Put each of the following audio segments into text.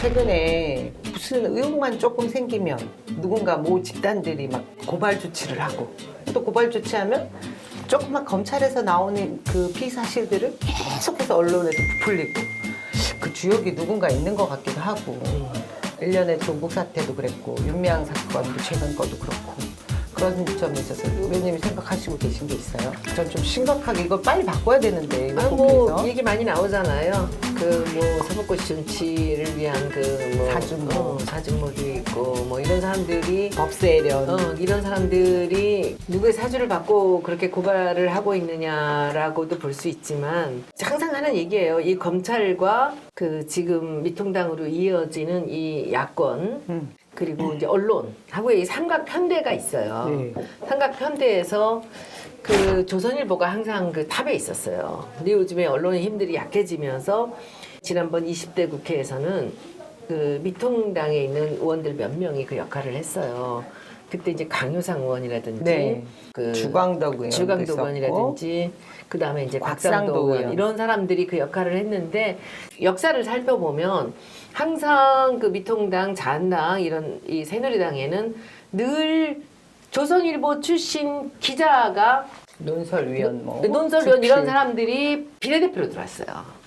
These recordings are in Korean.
최근에 무슨 의혹만 조금 생기면 누군가 모 집단들이 막 고발 조치를 하고 또 고발 조치하면 조금만 검찰에서 나오는 그 피사실들을 계속해서 언론에서 부풀리고 그 주역이 누군가 있는 것 같기도 하고 1년의 조국 사태도 그랬고 윤미향 사건도 최근 거도 그렇고 그런 점에 있어서 의원님이 생각하시고 계신 게 있어요? 전 좀 심각하게 이걸 빨리 바꿔야 되는데 이거 뭐 국회에서 얘기 많이 나오잖아요. 그 뭐 사법고시 준치를 위한 그 뭐 사준모. 사준모도 있고 뭐 이런 사람들이 법세련 이런 사람들이 누구의 사주를 받고 그렇게 고발을 하고 있느냐라고도 볼 수 있지만 항상 하는 얘기예요. 이 검찰과 그 지금 미통당으로 이어지는 이 야권 그리고 이제 언론하고 이 삼각편대가 있어요. 네. 삼각편대에서 그 조선일보가 항상 그 탑에 있었어요. 근데 요즘에 언론의 힘들이 약해지면서 지난번 20대 국회에서는 그 미통당에 있는 의원들 몇 명이 그 역할을 했어요. 그때 이제 강효상 의원이라든지 네. 그 주광덕 의원도 주광덕 있었고. 의원이라든지 그 다음에 이제 곽상도 곽상도 의원 의원. 이런 사람들이 그 역할을 했는데 역사를 살펴보면 항상 그 미통당, 자한당 이런 이 새누리당에는 늘 조선일보 출신 기자가 논설위원 뭐 논설위원 이런 주필. 사람들이 비례대표로 들어왔어요.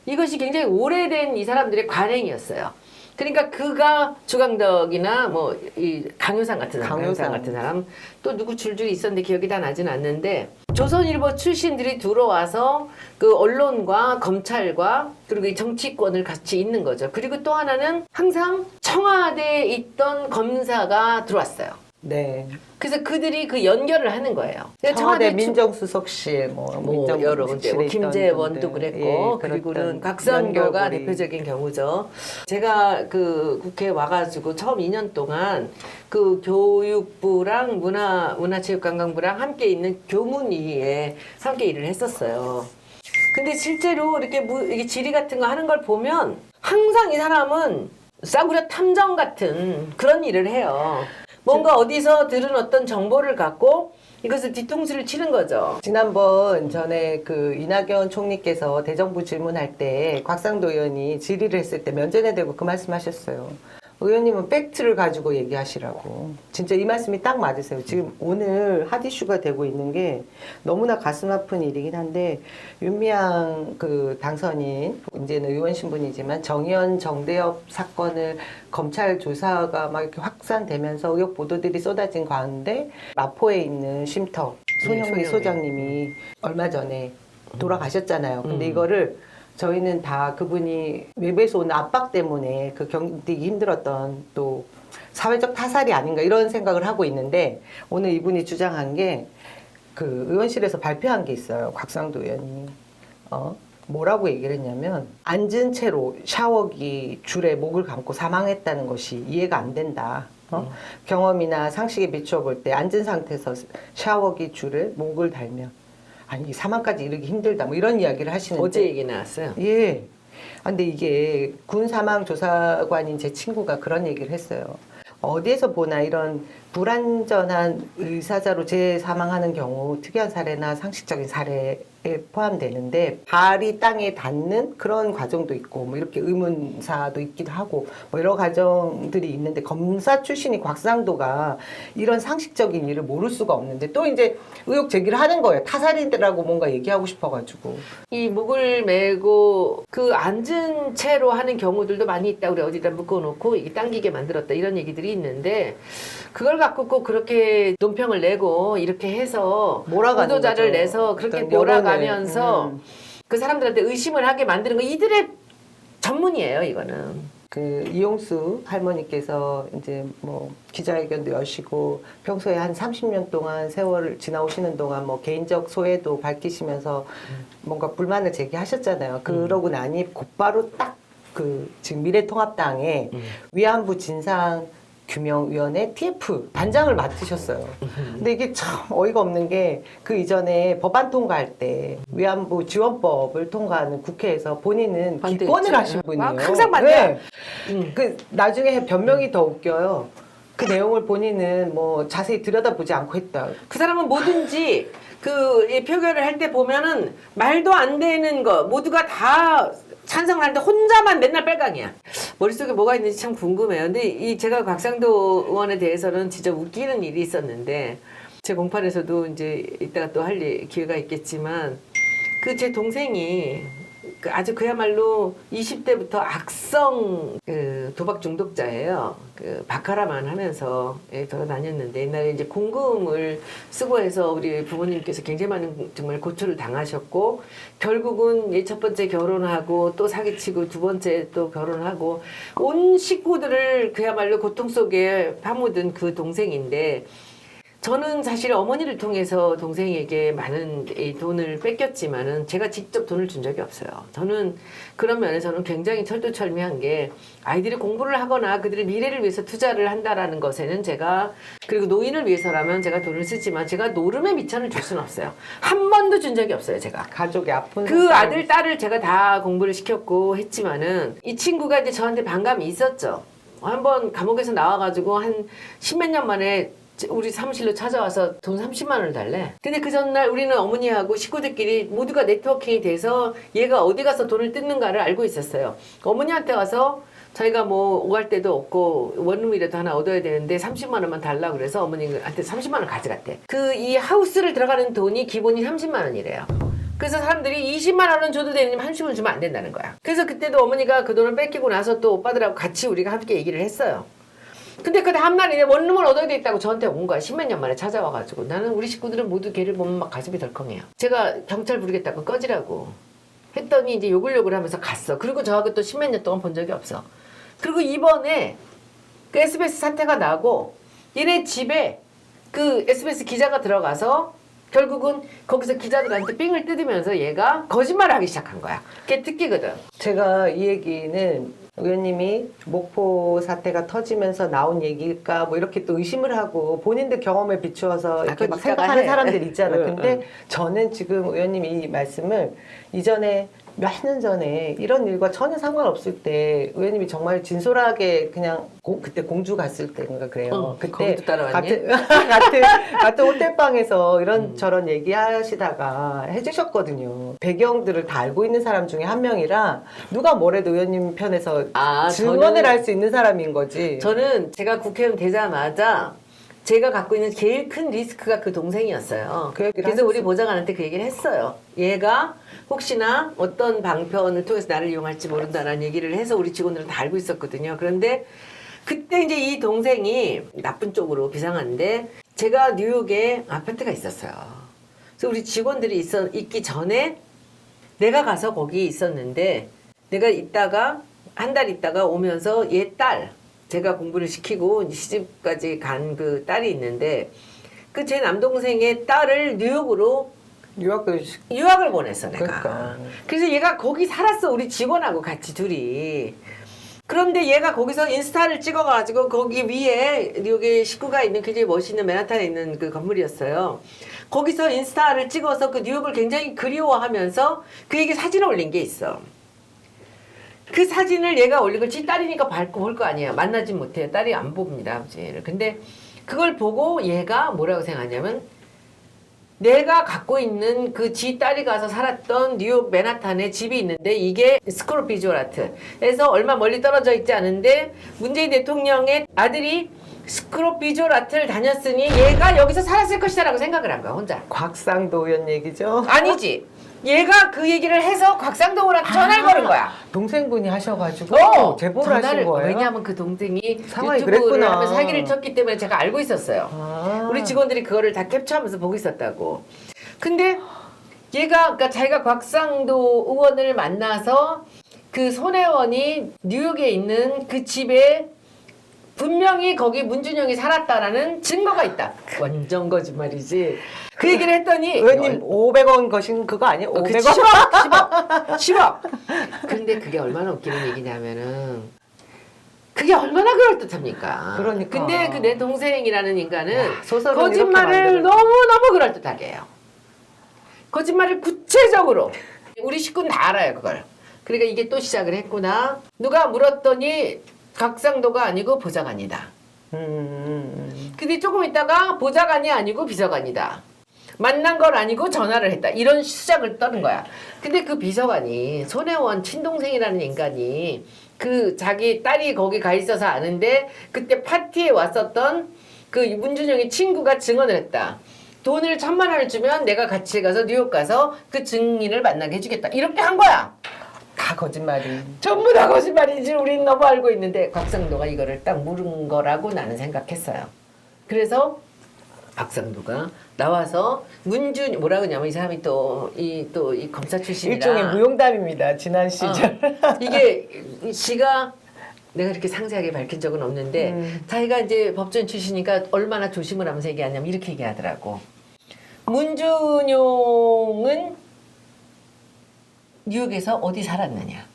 이것이 굉장히 오래된 이 사람들의 관행이었어요. 그러니까 그가 주광덕이나 뭐 이 강효상 같은 사람, 강효상 같은 사람 또 누구 줄줄이 있었는데 기억이 다 나진 않는데 조선일보 출신들이 들어와서 그 언론과 검찰과 그리고 이 정치권을 같이 있는 거죠. 그리고 또 하나는 항상 청와대에 있던 검사가 들어왔어요. 네. 그래서 그들이 그 연결을 하는 거예요. 청와대 추- 민정수석실 뭐 여러 군데 뭐 김재원도 그랬고 그리고는 곽상도가 대표적인 경우죠. 제가 그 국회에 와가지고 처음 2년 동안 그 교육부랑 문화체육관광부랑 함께 있는 교문위에 함께 일을 했었어요. 근데 실제로 이렇게 질의 같은 거 하는 걸 보면 항상 이 사람은 싸구려 탐정 같은 그런 일을 해요. 뭔가 어디서 들은 어떤 정보를 갖고 이것을 뒤통수를 치는 거죠. 지난번 전에 그 이낙연 총리께서 대정부 질문할 때 곽상도 의원이 질의를 했을 때 면전에 대고 그 말씀하셨어요. 의원님은 팩트를 가지고 얘기하시라고. 진짜 이 말씀이 딱 맞으세요. 지금 오늘 핫 이슈가 되고 있는 게 너무나 가슴 아픈 일이긴 한데 윤미향 그 당선인 이제는 의원 신분이지만 정의연 정대협 사건을 검찰 조사가 막 이렇게 확산되면서 의혹 보도들이 쏟아진 가운데 마포에 있는 쉼터 손영미 소장님이 얼마 전에 돌아가셨잖아요. 근데 이거를 저희는 다 그분이 외부에서 온 압박 때문에 그 견디기 힘들었던 또 사회적 타살이 아닌가 이런 생각을 하고 있는데 오늘 이분이 주장한 게 그 의원실에서 발표한 게 있어요. 곽상도 의원이. 뭐라고 얘기를 했냐면 앉은 채로 샤워기 줄에 목을 감고 사망했다는 것이 이해가 안 된다. 경험이나 상식에 비추어 볼 때 앉은 상태에서 샤워기 줄에 목을 달면 아니 사망까지 이르기 힘들다 뭐 이런 이야기를 하시는데 어제 얘기 나왔어요. 예. 근데 이게 군 사망 조사관인 제 친구가 그런 얘기를 했어요. 어디에서 보나 이런 불완전한 의사자로 재사망하는 경우 특이한 사례나 상식적인 사례에 포함되는데 발이 땅에 닿는 그런 과정도 있고 뭐 이렇게 의문사도 있기도 하고 뭐 여러 과정들이 있는데 검사 출신이 곽상도가 이런 상식적인 일을 모를 수가 없는데 또 이제 의혹 제기를 하는 거예요. 타살이라고 뭔가 얘기하고 싶어가지고. 이 목을 메고 그 앉은 채로 하는 경우들도 많이 있다. 우리 어디다 묶어놓고 이게 당기게 만들었다. 이런 얘기들이 있는데 그걸 갖고 꼭 그렇게 논평을 내고 이렇게 해서 몰아가는 보도자를 거죠. 내서 그렇게 어떤 몰아가면서 그 사람들한테 의심을 하게 만드는 거 이들의 전문이에요. 이거는. 그 이용수 할머니께서 이제 뭐 기자회견도 여시고 평소에 한 30년 동안 세월을 지나오시는 동안 뭐 개인적 소회도 밝히시면서 뭔가 불만을 제기하셨잖아요. 그러고 나니 곧바로 딱 그 지금 미래통합당의 위안부 진상 규명위원회 TF 단장을 맡으셨어요. 근데 이게 참 어이가 없는 게 그 이전에 법안 통과할 때 위안부 지원법을 통과하는 국회에서 본인은 기권을 하신 분이에요. 항상 반대. 그 나중에 변명이 더 웃겨요. 그 내용을 본인은 뭐 자세히 들여다보지 않고 했다. 그 사람은 뭐든지 이 표결을 할 때 보면은 말도 안 되는 거 모두가 다 찬성을 하는데 혼자만 맨날 빨강이야. 머릿속에 뭐가 있는지 참 궁금해요. 근데 제가 곽상도 의원에 대해서는 진짜 웃기는 일이 있었는데, 제 공판에서도 이제 이따가 또 할 기회가 있겠지만, 그 제 동생이 아주 그야말로 20대부터 악성 도박 중독자예요. 바카라만 하면서 돌아다녔는데, 옛날에 이제 공금을 쓰고 해서 우리 부모님께서 굉장히 많은 정말 고초를 당하셨고, 결국은 첫 번째 결혼하고 또 사기치고 두 번째 또 결혼하고 온 식구들을 그야말로 고통 속에 파묻은 그 동생인데, 저는 사실 어머니를 통해서 동생에게 많은 이 돈을 뺏겼지만은 제가 직접 돈을 준 적이 없어요. 저는 그런 면에서는 굉장히 철두철미한 게, 아이들이 공부를 하거나 그들의 미래를 위해서 투자를 한다라는 것에는 제가, 그리고 노인을 위해서라면 제가 돈을 쓰지만 제가 노름의 미천을 줄 수는 없어요. 한 번도 준 적이 없어요, 제가. 가족이 아픈 그 아들, 딸을 제가 다 공부를 시켰고 했지만은, 이 친구가 이제 저한테 반감이 있었죠. 한번 감옥에서 나와가지고 한 10몇 년 만에 우리 사무실로 찾아와서 돈 30만 원을 달래. 근데 그 전날 우리는 어머니하고 식구들끼리 모두가 네트워킹이 돼서 얘가 어디 가서 돈을 뜯는가를 알고 있었어요. 어머니한테 와서 자기가 뭐 오갈 데도 없고 원룸이라도 하나 얻어야 되는데 30만 원만 달라고 그래서 어머니한테 30만 원 가져갔대. 이 하우스를 들어가는 돈이 기본이 30만 원이래요. 그래서 사람들이 20만 원은 줘도 되는데 30원 주면 안 된다는 거야. 그래서 그때도 어머니가 그 돈을 뺏기고 나서 또 오빠들하고 같이 우리가 함께 얘기를 했어요. 근데 그 다음날 이제 원룸을 얻어야 되겠다고 저한테 온 거야. 10몇 년 만에 찾아와가지고. 나는 우리 식구들은 모두 걔를 보면 막 가슴이 덜컹해요. 제가 경찰 부르겠다고 꺼지라고 했더니 이제 욕을 하면서 갔어. 그리고 저하고 또 10몇 년 동안 본 적이 없어. 그리고 이번에 그 SBS 사태가 나고 얘네 집에 그 SBS 기자가 들어가서 결국은 거기서 기자들한테 삥을 뜯으면서 얘가 거짓말을 하기 시작한 거야. 그게 특기거든. 제가 이 얘기는 의원님이 목포 사태가 터지면서 나온 얘기일까 뭐 이렇게 또 의심을 하고 본인들 경험에 비추어서 이렇게 막 생각하는 사람들 있잖아. 근데 저는 지금 의원님이 이 말씀을 이전에 몇 년 전에 이런 일과 전혀 상관없을 때 의원님이 정말 진솔하게 그냥 그때 공주 갔을 때인가 그래요. 그때 같은 호텔방에서 이런저런 얘기하시다가 해주셨거든요. 배경들을 다 알고 있는 사람 중에 한 명이라 누가 뭐래도 의원님 편에서 증언을 할 수 있는 사람인 거지. 저는 제가 국회의원 되자마자 제가 갖고 있는 제일 큰 리스크가 그 동생이었어요. 그래서 우리 보좌관한테 그 얘기를 했어요. 얘가 혹시나 어떤 방편을 통해서 나를 이용할지 모른다라는 얘기를 해서 우리 직원들은 다 알고 있었거든요. 그런데 그때 이제 이 동생이 나쁜 쪽으로 비상한데, 제가 뉴욕에 아파트가 있었어요. 그래서 우리 직원들이 있기 전에 내가 가서 거기 있었는데, 내가 있다가 한 달 있다가 오면서 얘 딸, 제가 공부를 시키고 시집까지 간 그 딸이 있는데, 그 제 남동생의 딸을 뉴욕으로 유학을 보냈어, 내가. 그러니까. 그래서 얘가 거기 살았어, 우리 직원하고 같이 둘이. 그런데 얘가 거기서 인스타를 찍어가지고 거기 위에 뉴욕에 식구가 있는 굉장히 멋있는 맨하탄에 있는 그 건물이었어요. 거기서 인스타를 찍어서 그 뉴욕을 굉장히 그리워하면서 그에게 사진을 올린 게 있어. 그 사진을 얘가 올린 걸 지 딸이니까 밟고 볼 거 아니에요. 만나진 못해요. 딸이 안 봅니다, 아버지를. 근데 그걸 보고 얘가 뭐라고 생각하냐면, 내가 갖고 있는 그 지 딸이 가서 살았던 뉴욕 맨하탄에 집이 있는데, 이게 스쿨 오브 비주얼 아트에서 얼마 멀리 떨어져 있지 않은데 문재인 대통령의 아들이 스쿨 오브 비주얼 아트를 다녔으니 얘가 여기서 살았을 것이다라고 생각을 한 거야, 혼자. 곽상도 의원 얘기죠? 아니지. 얘가 그 얘기를 해서 곽상도한테 전화를 거는 거야. 동생분이 하셔가지고 제보를 하신 거예요? 왜냐하면 그 동생이 상황이 유튜브를 그랬구나. 하면서 사기를 쳤기 때문에 제가 알고 있었어요. 우리 직원들이 그거를 다 캡처하면서 보고 있었다고. 근데 얘가, 그러니까 자기가 곽상도 의원을 만나서 그 손혜원이 뉴욕에 있는 그 집에 분명히 거기 문준영이 살았다라는 증거가 있다. 완전 거짓말이지. 그 얘기를 했더니 의원님 500원 거신 그거 아니에요? 500원? 10억. 근데 그게 얼마나 웃기는 얘기냐면은, 그게 얼마나 그럴듯합니까? 그러니까. 근데 그 내 동생이라는 인간은 소설은 거짓말을 너무너무 그럴듯하게 해요. 거짓말을 구체적으로. 우리 식구는 다 알아요, 그걸. 그러니까 이게 또 시작을 했구나. 누가 물었더니 곽상도가 아니고 보좌관이다. 근데 조금 있다가 보좌관이 아니고 비서관이다. 만난 건 아니고 전화를 했다. 이런 수작을 떠는 거야. 근데 그 비서관이 손혜원 친동생이라는 인간이 그 자기 딸이 거기 가 있어서 아는데 그때 파티에 왔었던 그 문준영의 친구가 증언을 했다. 돈을 1,000만 원을 주면 내가 같이 가서 뉴욕 가서 그 증인을 만나게 해주겠다. 이렇게 한 거야. 다 거짓말이. 전부 다 거짓말인 줄 우리는 너무 알고 있는데 곽상도가 이거를 딱 물은 거라고 나는 생각했어요. 그래서 곽상도가 나와서 뭐라 그러냐면 이 사람이 또 이 검사 출신이라 일종의 무용담입니다. 지난 시절. 이게 지가 내가 이렇게 상세하게 밝힌 적은 없는데 자기가 이제 법조인 출신이니까 얼마나 조심을 하면서 얘기하냐면 이렇게 얘기하더라고. 문준용은 뉴욕에서 어디 살았느냐.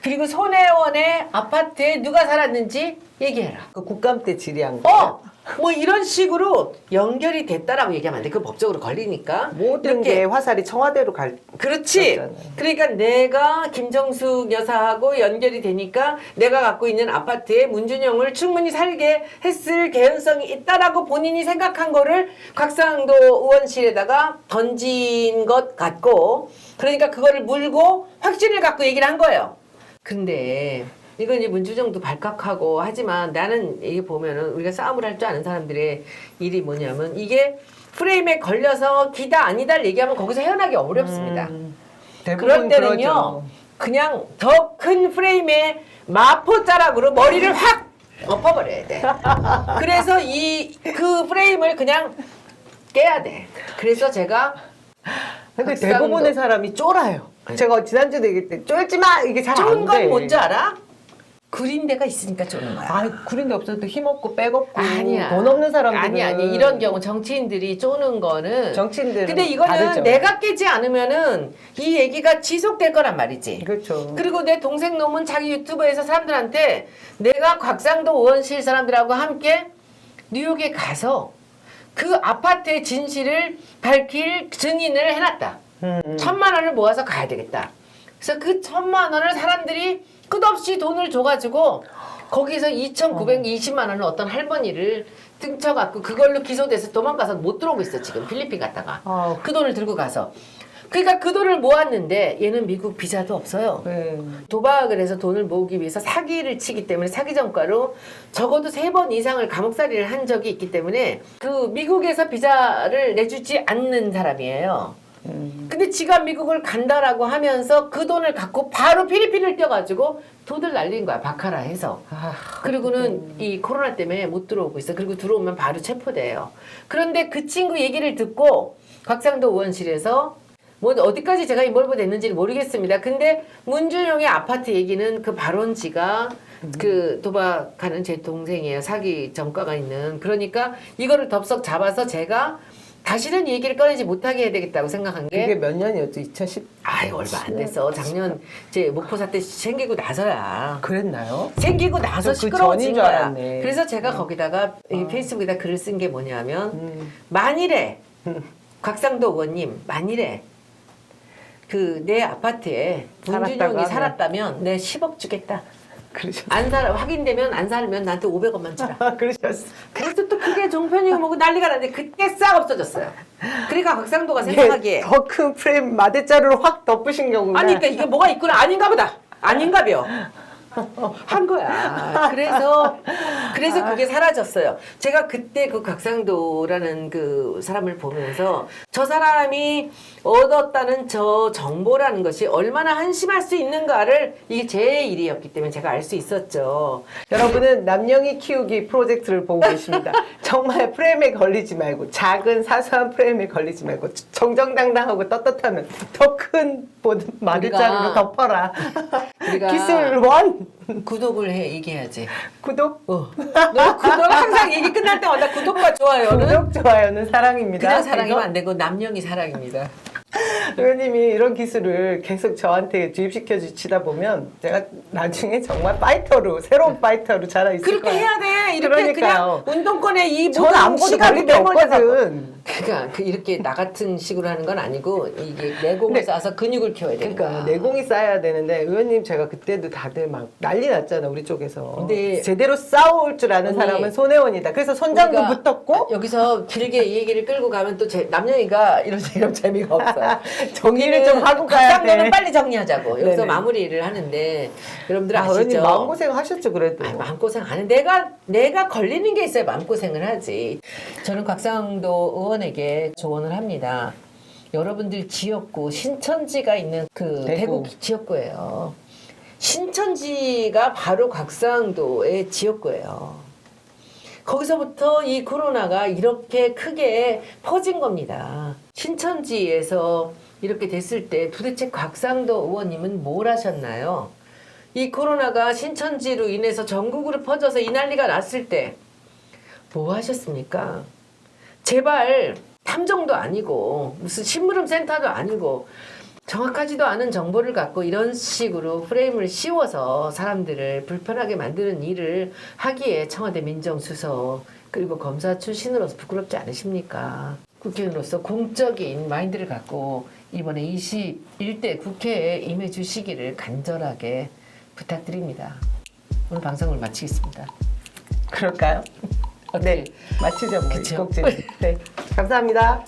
그리고 손혜원의 아파트에 누가 살았는지 얘기해라. 그 국감 때 질의한 거. 뭐 이런 식으로 연결이 됐다라고 얘기하면 안 돼. 그 법적으로 걸리니까. 모든 게 화살이 청와대로 그렇지. 갔잖아요. 그러니까 내가 김정숙 여사하고 연결이 되니까 내가 갖고 있는 아파트에 문준영을 충분히 살게 했을 개연성이 있다라고 본인이 생각한 거를 곽상도 의원실에다가 던진 것 같고, 그러니까 그거를 물고 확신을 갖고 얘기를 한 거예요. 근데 이건 이제 문준영도 발칵하고 하지만 나는 이게 보면은 우리가 싸움을 할 줄 아는 사람들의 일이 뭐냐면 이게 프레임에 걸려서 기다 아니다를 얘기하면 거기서 헤어나기 어렵습니다. 그럴 때는요 그러죠. 그냥 더 큰 프레임에 마포자락으로 머리를 확 엎어버려야 돼. 그래서 그 프레임을 그냥 깨야 돼. 그래서 제가 근데 대부분의 사람이 쫄아요. 제가 지난주도 얘기했을 때 쫄지 마 이게 잘 안 돼. 쫀 건 뭔지 알아? 그린 데가 있으니까 쪼는 거야. 아, 그린데 없어도 힘없고 백없고 아니야. 돈 없는 사람들은 아니 이런 경우 정치인들이 쪼는 거는 정치인들은 근데 이거는 다르죠. 내가 깨지 않으면은 이 얘기가 지속될 거란 말이지. 그렇죠. 그리고 내 동생 놈은 자기 유튜브에서 사람들한테 내가 곽상도 의원실 사람들하고 함께 뉴욕에 가서 그 아파트의 진실을 밝힐 증인을 해놨다. 1,000만 원을 모아서 가야 되겠다. 그래서 그 1,000만 원을 사람들이 끝없이 돈을 줘가지고 거기서 2,920만 원을 어떤 할머니를 등쳐갖고 그걸로 기소돼서 도망가서 못 들어오고 있어 지금 필리핀 갔다가 그 돈을 들고 가서 그러니까 그 돈을 모았는데 얘는 미국 비자도 없어요. 네. 도박을 해서 돈을 모으기 위해서 사기를 치기 때문에 사기 전과로 적어도 3번 이상을 감옥살이를 한 적이 있기 때문에 그 미국에서 비자를 내주지 않는 사람이에요. 근데 지가 미국을 간다라고 하면서 그 돈을 갖고 바로 필리핀을 뛰어가지고 돈을 날린 거야. 바카라 해서. 그리고는 이 코로나 때문에 못 들어오고 있어. 그리고 들어오면 바로 체포돼요. 그런데 그 친구 얘기를 듣고 곽상도 의원실에서 뭐 어디까지 제가 인볼브됐는지는 모르겠습니다. 근데 문준용의 아파트 얘기는 그 발원지가 그 도박하는 제 동생이에요. 사기 전과가 있는. 그러니까 이거를 덥석 잡아서 제가 다시는 이 얘기를 꺼내지 못하게 해야 되겠다고 생각한 게 그게 몇 년이었죠? 2010? 아이 얼마 안 됐어. 작년 제 목포 사태 생기고 나서야. 그랬나요? 생기고 나서 저 그 시끄러워진 전인 줄 거야. 알았네. 그래서 제가 거기다가 이 페이스북에다 글을 쓴 게 뭐냐면 만일에 곽상도 의원님 만일에 그 내 아파트에 문준용이 살았다면 내 10억 주겠다. 그러셨어요. 확인되면 안 살면 나한테 500원만 주라. 그러셨어요. 그래서 또 그게 종편이고 뭐고 난리가 났는데 그때 싹 없어졌어요. 그러니까 곽상도가 생각하기에 더 큰 프레임 마대자루로 확 덮으신 경우는 아니 그러니까 이게 뭐가 있구나 아닌가 보다. 아닌가벼. 한 거야. 그래서 그게 사라졌어요. 제가 그때 그 곽상도라는 그 사람을 보면서 저 사람이 얻었다는 저 정보라는 것이 얼마나 한심할 수 있는가를 이게 제 일이었기 때문에 제가 알 수 있었죠. 여러분은 남영이 키우기 프로젝트를 보고 계십니다. 정말 프레임에 걸리지 말고 작은 사소한 프레임에 걸리지 말고 정정당당하고 떳떳하면 더 큰 마대자루로 덮어라. 우리가 기술 원 구독을 얘기해야지. 구독 너 구독 항상 얘기 끝날 때마다 구독과 좋아요는 구독 좋아요는 사랑입니다. 그냥 사랑이면 안 되고 남영이 사랑입니다. 의원님이 이런 기술을 계속 저한테 주입시켜 주시다 보면 제가 나중에 정말 파이터로 새로운 파이터로 자라 있을 그렇게 거예요. 해야 돼. 이렇게 그러니까요. 그냥 운동권에 이 저는 모든 아무것도 시간 걸릴 게 없거든. 그러니까 이렇게 나 같은 식으로 하는 건 아니고 이게 내공을 쌓아서 근육을 키워야 되는 그러니까 거야. 내공이 쌓여야 되는데 의원님 제가 그때도 다들 막 난리 났잖아 우리 쪽에서. 근데 제대로 싸울 줄 아는 언니, 사람은 손혜원이다. 그래서 손장도 우리가 붙었고 여기서 길게 이 얘기를 끌고 가면 또 남녀이가 이런 재미가 없어요. 정리를 좀 하고 가야 돼. 각상도는 빨리 정리하자고. 여기서 네네. 마무리를 하는데 여러분들 아, 의원님 아시죠? 마음고생 하셨죠 그래도. 마음고생 안 해. 내가 걸리는 게 있어야 마음고생을 하지. 저는 곽상도 의원에게 조언을 합니다. 여러분들 지역구 신천지가 있는 그 대구 지역구예요. 신천지가 바로 곽상도의 지역구예요. 거기서부터 이 코로나가 이렇게 크게 퍼진 겁니다. 신천지에서 이렇게 됐을 때 도대체 곽상도 의원님은 뭘 하셨나요? 이 코로나가 신천지로 인해서 전국으로 퍼져서 이 난리가 났을 때 뭐 하셨습니까? 제발 탐정도 아니고 무슨 심부름 센터도 아니고 정확하지도 않은 정보를 갖고 이런 식으로 프레임을 씌워서 사람들을 불편하게 만드는 일을 하기에 청와대 민정수석 그리고 검사 출신으로서 부끄럽지 않으십니까? 국회의원으로서 공적인 마인드를 갖고 이번에 21대 국회에 임해 주시기를 간절하게 부탁드립니다. 오늘 방송을 마치겠습니다. 그럴까요? 네, 마치죠 뭐. 그쵸? 네, 감사합니다.